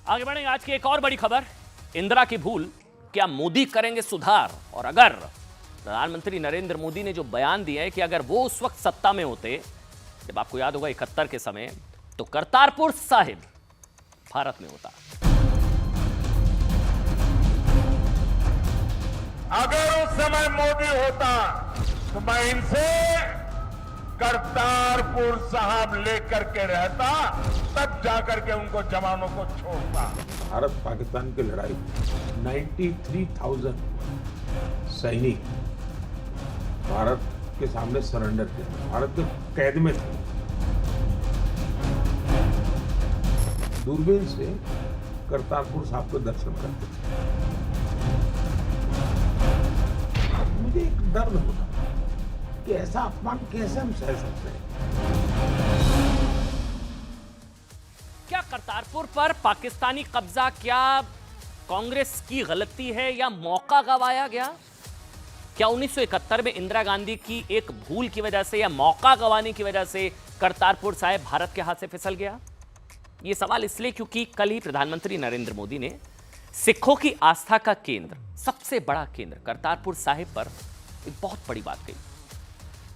आगे बढ़ेंगे। आज की एक और बड़ी खबर, इंदिरा की भूल, क्या मोदी करेंगे सुधार? और अगर प्रधानमंत्री नरेंद्र मोदी ने जो बयान दिया है कि अगर वो उस वक्त सत्ता में होते, जब आपको याद होगा 71 के समय, तो करतारपुर साहिब भारत में होता। अगर उस समय मोदी होता तो मैं इनसे करतारपुर साहब लेकर के रहता, तब जाकर के उनको जवानों को छोड़ता। भारत पाकिस्तान की लड़ाई 93,000 सैनिक भारत के सामने सरेंडर किए, भारत के कैद में थे। दूरबीन से करतारपुर साहब को दर्शन करते थे। मुझे एक डर होता कि ऐसा अपमान कैसे हम सह सकते हैं। क्या करतारपुर पर पाकिस्तानी कब्जा क्या कांग्रेस की गलती है या मौका गंवाया गया? क्या 1971 में इंदिरा गांधी की एक भूल की वजह से या मौका गंवाने की वजह से करतारपुर साहिब भारत के हाथ से फिसल गया? यह सवाल इसलिए क्योंकि कल ही प्रधानमंत्री नरेंद्र मोदी ने सिखों की आस्था का केंद्र, सबसे बड़ा केंद्र करतारपुर साहिब पर एक बहुत बड़ी बात कही।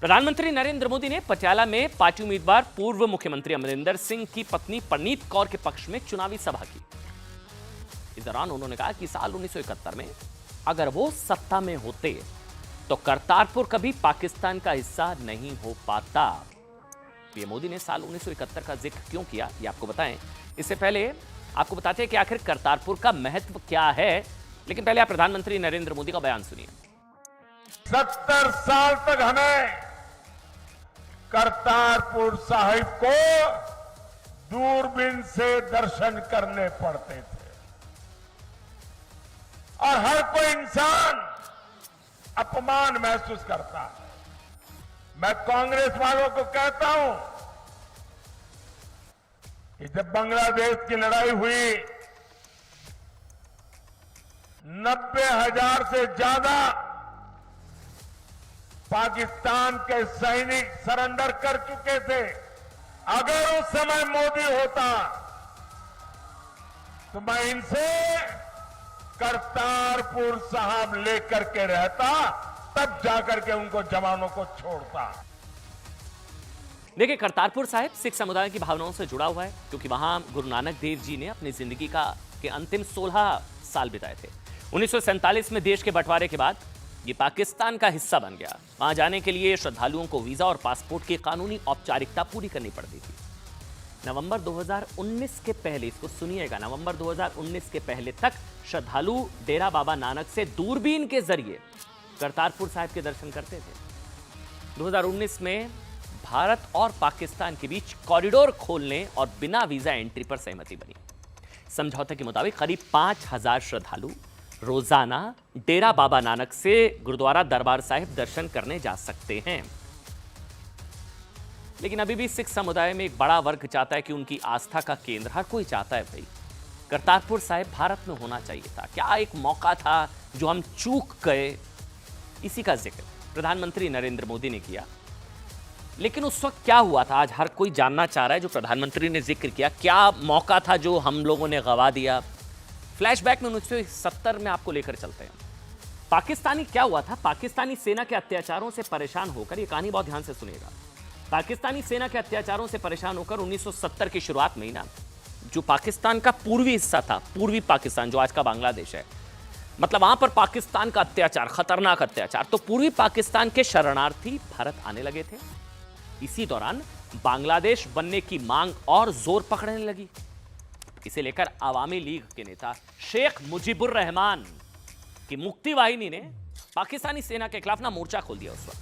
प्रधानमंत्री नरेंद्र मोदी ने पटियाला में पार्टी उम्मीदवार पूर्व मुख्यमंत्री अमरिंदर सिंह की पत्नी परनीत कौर के पक्ष में चुनावी सभा की। इस दौरान उन्होंने कहा कि साल 1971 में अगर वो सत्ता में होते तो करतारपुर कभी पाकिस्तान का हिस्सा नहीं हो पाता। पीएम मोदी ने साल 1971 का जिक्र क्यों किया, ये आपको बताएं। इससे पहले आपको बताते हैं कि आखिर करतारपुर का महत्व क्या है, लेकिन पहले आप प्रधानमंत्री नरेंद्र मोदी का बयान सुनिए। 70 साल तक हमें करतारपुर साहिब को दूरबीन से दर्शन करने पड़ते थे और हर कोई इंसान अपमान महसूस करता है। मैं कांग्रेस वालों को कहता हूं कि जब बांग्लादेश की लड़ाई हुई, 90,000 से ज्यादा पाकिस्तान के सैनिक सरेंडर कर चुके थे। अगर उस समय मोदी होता तो मैं इनसे करतारपुर साहब लेकर के रहता, तब जाकर के उनको जवानों को छोड़ता। देखिए, करतारपुर साहिब सिख समुदाय की भावनाओं से जुड़ा हुआ है, क्योंकि वहां गुरु नानक देव जी ने अपनी जिंदगी के अंतिम 16 साल बिताए थे। 1947 में देश के बंटवारे के बाद ये पाकिस्तान का हिस्सा बन गया। वहां जाने के लिए श्रद्धालुओं को वीजा और पासपोर्ट की कानूनी औपचारिकता पूरी करनी पड़ती थी। नवंबर 2019 के पहले, इसको सुनिएगा, नवंबर 2019 के पहले तक श्रद्धालु डेरा बाबा नानक से दूरबीन के जरिए करतारपुर साहिब के दर्शन करते थे। 2019 में भारत और पाकिस्तान के बीच कॉरिडोर खोलने और बिना वीजा एंट्री पर सहमति बनी। समझौते के मुताबिक करीब 5,000 श्रद्धालु रोजाना डेरा बाबा नानक से गुरुद्वारा दरबार साहिब दर्शन करने जा सकते हैं। लेकिन अभी भी सिख समुदाय में एक बड़ा वर्ग चाहता है कि उनकी आस्था का केंद्र, हर कोई चाहता है भाई करतारपुर साहिब भारत में होना चाहिए था। क्या एक मौका था जो हम चूक गए, इसी का जिक्र प्रधानमंत्री नरेंद्र मोदी ने किया। लेकिन उस वक्त क्या हुआ था, आज हर कोई जानना चाह रहा है। जो प्रधानमंत्री ने जिक्र किया, क्या मौका था जो हम लोगों ने गंवा दिया? फ्लैशबैक में 1970 में आपको लेकर चलते हैं। पाकिस्तानी क्या हुआ था, पाकिस्तानी सेना के अत्याचारों से परेशान होकर, ये कहानी बहुत ध्यान से सुनिएगा, पाकिस्तानी सेना के अत्याचारों से परेशान होकर 1970 की शुरुआत में ही ना, जो पाकिस्तान का पूर्वी हिस्सा था, पूर्वी पाकिस्तान जो आज का बांग्लादेश है, मतलब वहां पर पाकिस्तान का अत्याचार, खतरनाक अत्याचार, तो पूर्वी पाकिस्तान के शरणार्थी भारत आने लगे थे। इसी दौरान बांग्लादेश बनने की मांग और जोर पकड़ने लगी। इसे लेकर आवामी लीग के नेता शेख मुजीबुर रहमान की मुक्ति वाहिनी ने पाकिस्तानी सेना के खिलाफ ना मोर्चा खोल दिया। उस वक्त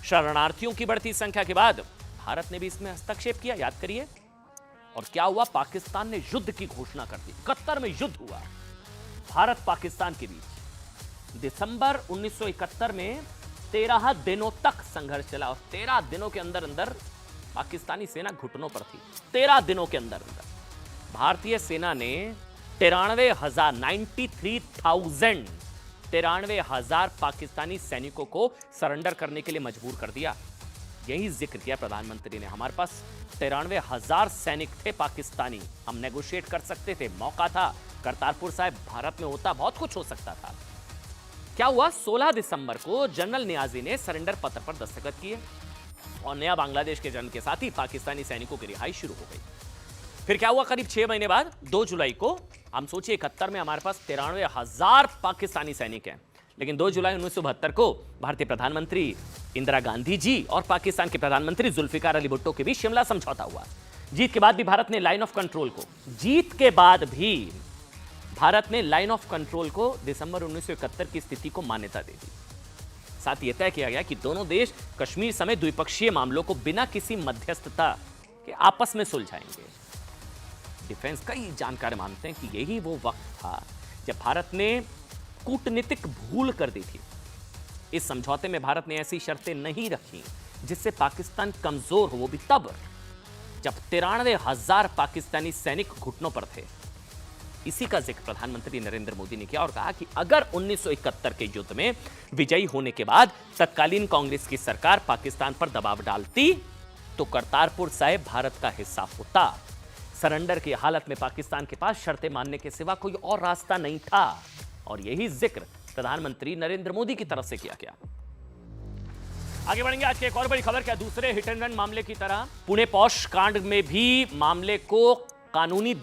शरणार्थियों की बढ़ती संख्या के बाद भारत ने भी इसमें हस्तक्षेप किया, याद करिए। और क्या हुआ, पाकिस्तान ने युद्ध की घोषणा कर दी। 71 में युद्ध हुआ भारत पाकिस्तान के बीच। दिसंबर 1971 में 13 दिनों तक संघर्ष चला और 13 दिनों के अंदर अंदर पाकिस्तानी सेना घुटनों पर थी। 13 दिनों के अंदर अंदर भारतीय सेना ने 93,000 पाकिस्तानी सैनिकों को सरेंडर करने के लिए मजबूर कर दिया। यही जिक्र किया प्रधानमंत्री ने। हमारे पास 93,000 सैनिक थे पाकिस्तानी, हम नेगोशिएट कर सकते थे, मौका था। करतारपुर साहिब भारत में होता बहुत कुछ हो सकता था। क्या हुआ, 16 दिसंबर को जनरल नियाजी ने सरेंडर पत्र पर दस्तखत किए और नया बांग्लादेश के जन्म के साथ ही पाकिस्तानी सैनिकों की रिहाई शुरू हो गई। फिर क्या हुआ, करीब 6 महीने बाद 2 जुलाई को, हम सोचिए 71 में हमारे पास 93,000 पाकिस्तानी सैनिक हैं, लेकिन 2 जुलाई 1972 को भारतीय प्रधानमंत्री इंदिरा गांधी जी और पाकिस्तान के प्रधानमंत्री जुल्फिकार अली भुट्टो के बीच शिमला समझौता हुआ। जीत के बाद भी भारत ने लाइन ऑफ कंट्रोल को दिसंबर 1971 की स्थिति को मान्यता दे दी। साथ ही यह तय किया गया कि दोनों देश कश्मीर समेत द्विपक्षीय मामलों को बिना किसी मध्यस्थता के आपस में सुलझाएंगे। डिफेंस कई जानकार मानते हैं कि यही वो वक्त था जब भारत ने कूटनीतिक भूल कर दी थी। इस समझौते में भारत ने ऐसी शर्तें नहीं रखी जिससे पाकिस्तान कमजोर हो, वो भी तब जब 93,000 पाकिस्तानी सैनिक घुटनों पर थे। इसी का जिक्र प्रधानमंत्री नरेंद्र मोदी ने किया और कहा कि अगर 1971 के युद्ध में विजयी होने के बाद तत्कालीन कांग्रेस की सरकार पाकिस्तान पर दबाव डालती तो करतारपुर साहिब भारत का हिस्सा होता। सरेंडर की हालत में पाकिस्तान के पास शर्तें मानने के सिवा कोई और रास्ता नहीं था और यही जिक्र प्रधानमंत्री नरेंद्र मोदी की तरफ से किया गया। आगे बढ़ेंगे आज की एक और बड़ी खबर। क्या दूसरे हिट एंड रन मामले की तरह पुणे पॉश कांड में भी मामले को कानूनी